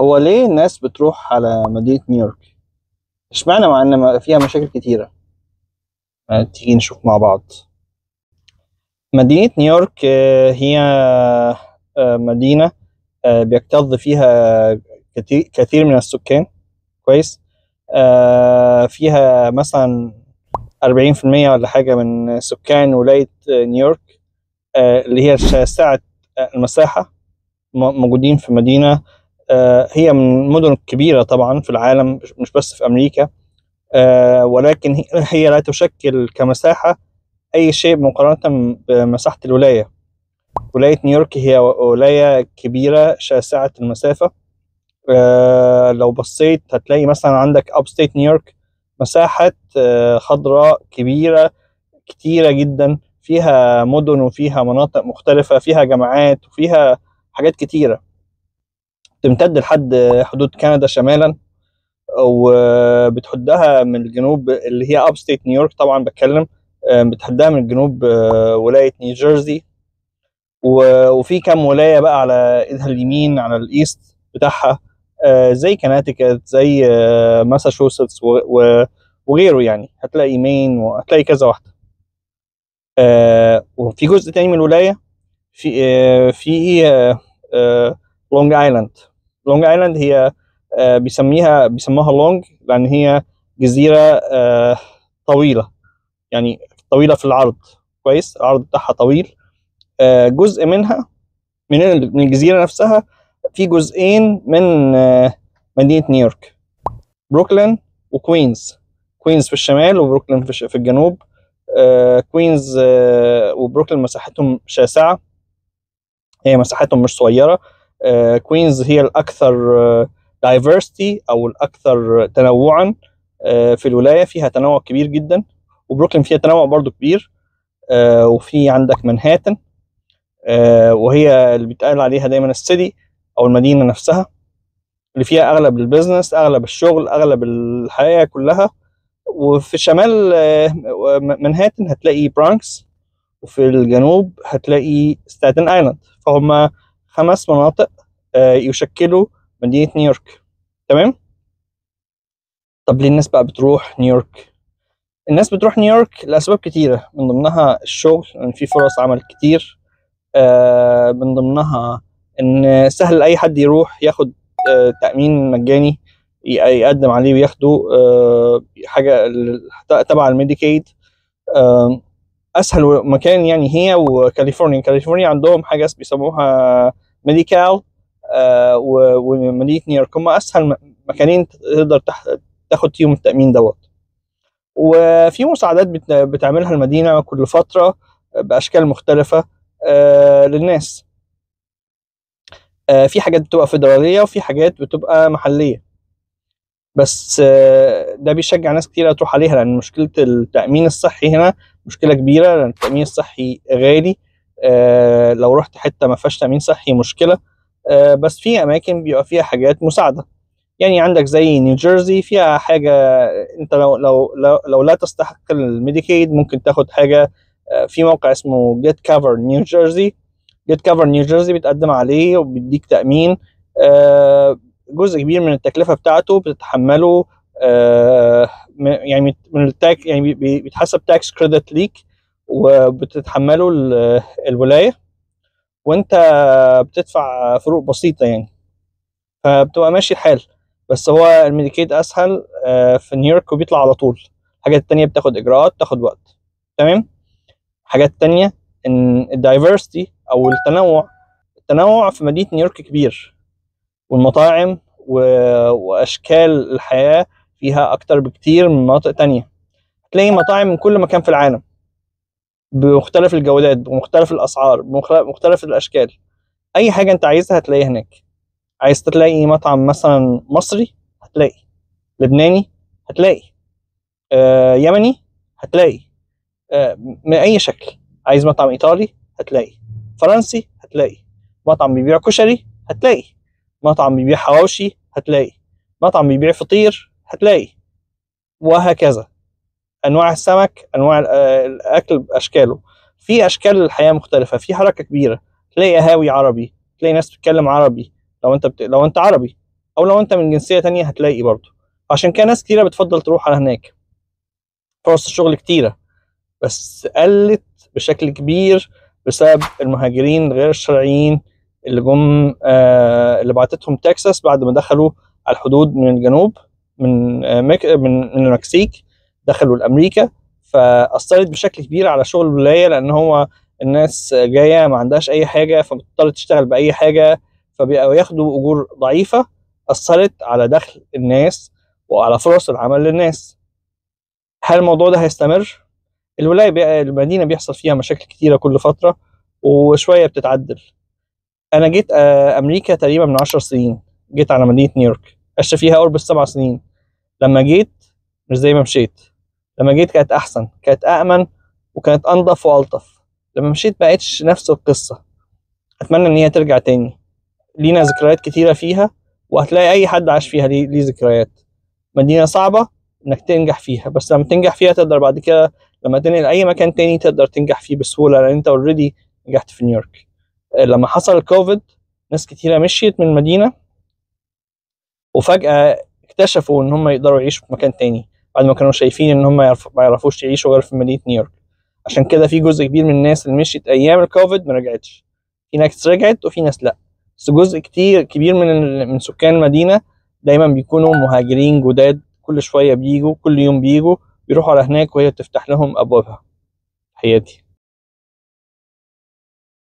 هو ليه الناس بتروح على مدينة نيويورك؟ اشمعنى مع ان فيها مشاكل كتيرة؟ تيجي نشوف مع بعض. مدينة نيويورك هي مدينة بيكتظ فيها كثير من السكان. كويس. فيها مثلا 40% ولا حاجة من سكان ولاية نيويورك، اللي هي شاسعة المساحة، موجودين في مدينة هي من المدن الكبيرة طبعا في العالم، مش بس في أمريكا. ولكن هي لا تشكل كمساحة أي شيء مقارنة بمساحة الولاية. ولاية نيويورك هي ولاية كبيرة شاسعة المسافة. لو بصيت هتلاقي مثلا عندك أبستيت نيويورك، مساحة خضراء كبيرة كتيرة جدا، فيها مدن وفيها مناطق مختلفة، فيها جامعات وفيها حاجات كتيرة تمتد لحد حدود كندا شمالا، وبتحدها من الجنوب اللي هي أبستيت نيويورك طبعا بتكلم. بتحدها من الجنوب ولاية نيوجيرسي، وفي كام ولاية بقى على ايدها اليمين على الايست بتاعها، زي كناتيكت، زي ماساتشوستس وغيره. يعني هتلاقي مين وهتلاقي كذا واحدة. وفي جزء تاني من الولاية في لونج ايلاند. لونج ايلاند هي بيسموها لونج لان هي جزيره طويله، يعني طويله في العرض. كويس، العرض بتاعها طويل. جزء منها من الجزيره نفسها في جزئين من مدينه نيويورك: بروكلين وكوينز. كوينز في الشمال وبروكلين في الجنوب. كوينز وبروكلين مساحتهم شاسعه، هي مساحتهم مش صغيره. كوينز هي الاكثر دايفرستي او الاكثر تنوعا في الولايه، فيها تنوع كبير جدا. وبروكلين فيها تنوع برضو كبير. وفي عندك منهاتن، وهي اللي بيتقال عليها دايما السيتي او المدينه نفسها، اللي فيها اغلب البيزنس، اغلب الشغل، اغلب الحياه كلها. وفي شمال منهاتن هتلاقي برانكس، وفي الجنوب هتلاقي ستاتن ايلاند. فهم 5 مناطق يشكلوا مدينة نيويورك. تمام. طب ليه الناس بقى بتروح نيويورك؟ الناس بتروح نيويورك لأسباب كتيرة، من ضمنها الشغل، لأن في فرص عمل كتير. من ضمنها إن سهل أي حد يروح ياخد تأمين مجاني يقدم عليه وياخده، حاجة تبع الميديكيد. اسهل مكان يعني هي وكاليفورنيا. كاليفورنيا عندهم حاجه بيسموها ميديكال، ومدينه نيويورك هم اسهل مكانين تقدر تاخد فيهم التامين دوت. وفي مساعدات بتعملها المدينه كل فتره باشكال مختلفه للناس. في حاجات بتبقى فيدراليه وفي حاجات بتبقى محليه، بس ده بيشجع ناس كتير تروح عليها، لان مشكله التامين الصحي هنا مشكله كبيره، لان التامين الصحي غالي. لو رحت حته ما فيهاش تامين صحي مشكله. بس في اماكن بيبقى فيها حاجات مساعده، يعني عندك زي نيوجيرسي فيها حاجه. انت لو لا تستحق الميديكيد ممكن تاخد حاجه في موقع اسمه جيت كفر نيوجيرسي. جيت كفر نيوجيرسي بتقدم عليه وبيديك تامين. جزء كبير من التكلفه بتاعته بتتحمله، يعني من التاك، يعني بيتحسب تاكس كريدت ليك وبتتحمله الولايه، وانت بتدفع فروق بسيطه يعني، فبتبقى ماشي الحال. بس هو الميديكيد اسهل في نيويورك وبيطلع على طول. الحاجات التانية بتاخد اجراءات، تاخد وقت. تمام. حاجات تانية ان الدايفرستي او التنوع في مدينه نيويورك كبير، والمطاعم واشكال الحياه فيها اكتر بكتير من مناطق تانية. تلاقي مطاعم من كل مكان في العالم بمختلف الجودات، بمختلف الاسعار، بمختلف الاشكال. اي حاجه انت عايزها هتلاقيها هناك. عايز تلاقي مطعم مثلا مصري هتلاقي، لبناني هتلاقي، يمني هتلاقي، من اي شكل. عايز مطعم ايطالي هتلاقي، فرنسي هتلاقي، مطعم بيبيع كشري هتلاقي، مطعم بيبيع حواوشي هتلاقي، مطعم بيبيع فطير هتلاقي، وهكذا. انواع السمك، انواع الاكل باشكاله. في اشكال الحياه مختلفه، في حركه كبيره. تلاقي قهاوي عربي، تلاقي ناس بتتكلم عربي لو انت عربي. او لو انت من جنسيه تانية هتلاقي برضه. عشان كده ناس كتيره بتفضل تروح على هناك. فرص الشغل كتيره بس قلت بشكل كبير بسبب المهاجرين غير الشرعيين اللي جم اللي بعتتهم تكساس بعد ما دخلوا على الحدود من الجنوب، من المكسيك، دخلوا لامريكا. فاثرت بشكل كبير على شغل الولايه، لان هو الناس جايه ما عندهاش اي حاجه فبتضطر تشتغل باي حاجه، فبقوا ياخدوا اجور ضعيفه. اثرت على دخل الناس وعلى فرص العمل للناس. هل الموضوع ده هيستمر؟ المدينه بيحصل فيها مشاكل كتيره كل فتره وشويه بتتعدل. انا جيت امريكا تقريبا من 10 سنين، جيت على مدينه نيويورك، عشت فيها قرب ال7 سنين. لما جيت مش زي ما مشيت. لما جيت كانت احسن، كانت امن، وكانت انظف والطف. لما مشيت بقتش نفس القصه. اتمنى ان هي ترجع تاني. لينا ذكريات كتيره فيها، وهتلاقي اي حد عاش فيها ليه ذكريات. مدينه صعبه انك تنجح فيها، بس لما تنجح فيها تقدر بعد كده لما تنقل اي مكان تاني تقدر تنجح فيه بسهوله، لان انت اوريدي نجحت في نيويورك. لما حصل الكوفيد ناس كتيره مشيت من المدينه، وفجاه اكتشفوا ان هم يقدروا يعيشوا في مكان تاني بعد ما كانوا شايفين ان هم ما يعرفوش يعيشوا غير في مدينه نيويورك. عشان كده في جزء كبير من الناس اللي مشيت ايام الكوفيد ما رجعتش. في ناس رجعت وفي ناس لا، بس جزء كبير من سكان المدينه دايما بيكونوا مهاجرين جداد، كل شويه بيجوا، كل يوم بيجوا، بيروحوا على هناك وهي بتفتح لهم ابوابها. حياتي.